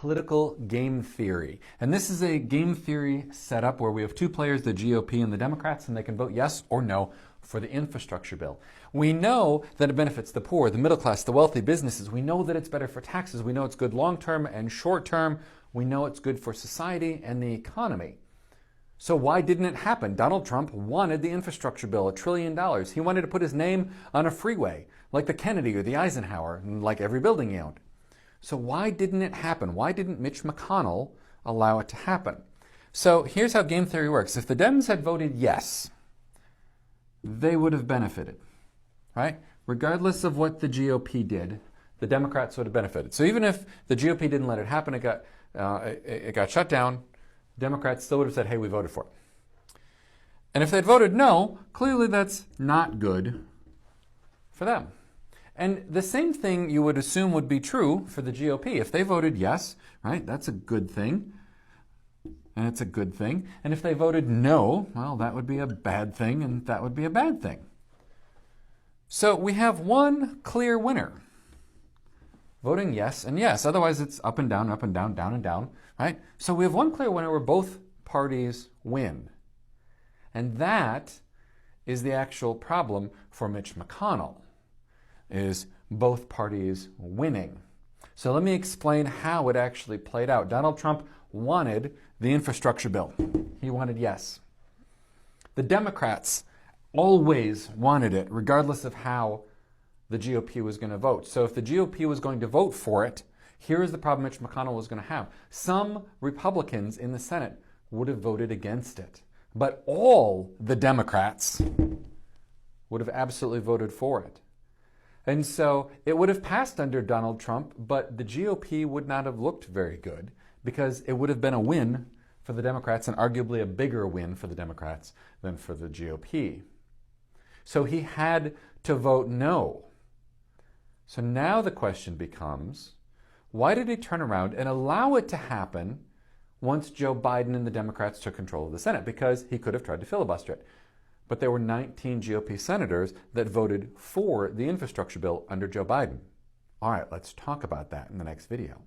Political game theory. And this is a game theory setup where we have two players, the GOP and the Democrats, and they can vote yes or no for the infrastructure bill. We know that it benefits the poor, the middle class, the wealthy, businesses. We know that it's better for taxes. We know it's good long-term and short-term. We know it's good for society and the economy. So why didn't it happen? Donald Trump wanted the infrastructure bill, $1 trillion. He wanted to put his name on a freeway, like the Kennedy or the Eisenhower, and like every building he owned. So why didn't it happen? Why didn't Mitch McConnell allow it to happen? So here's how game theory works. If the Dems had voted yes, they would have benefited, right? Regardless of what the GOP did, the Democrats would have benefited. So even if the GOP didn't let it happen, it got shut down, Democrats still would have said, hey, we voted for it. And if they'd voted no, clearly that's not good for them. And the same thing you would assume would be true for the GOP. If they voted yes, right, that's a good thing. And it's a good thing. And if they voted no, well, that would be a bad thing, and that would be a bad thing. So we have one clear winner. Voting yes and yes. Otherwise, it's up and down, down and down, right? So we have one clear winner where both parties win. And that is the actual problem for Mitch McConnell, is both parties winning. So let me explain how it actually played out. Donald Trump wanted the infrastructure bill. He wanted yes. The Democrats always wanted it, regardless of how the GOP was going to vote. So if the GOP was going to vote for it, here's the problem Mitch McConnell was going to have. Some Republicans in the Senate would have voted against it, but all the Democrats would have absolutely voted for it. And so it would have passed under Donald Trump, but the GOP would not have looked very good because it would have been a win for the Democrats and arguably a bigger win for the Democrats than for the GOP. So he had to vote no. So now the question becomes, why did he turn around and allow it to happen once Joe Biden and the Democrats took control of the Senate? Because he could have tried to filibuster it. But there were 19 GOP senators that voted for the infrastructure bill under Joe Biden. All right, let's talk about that in the next video.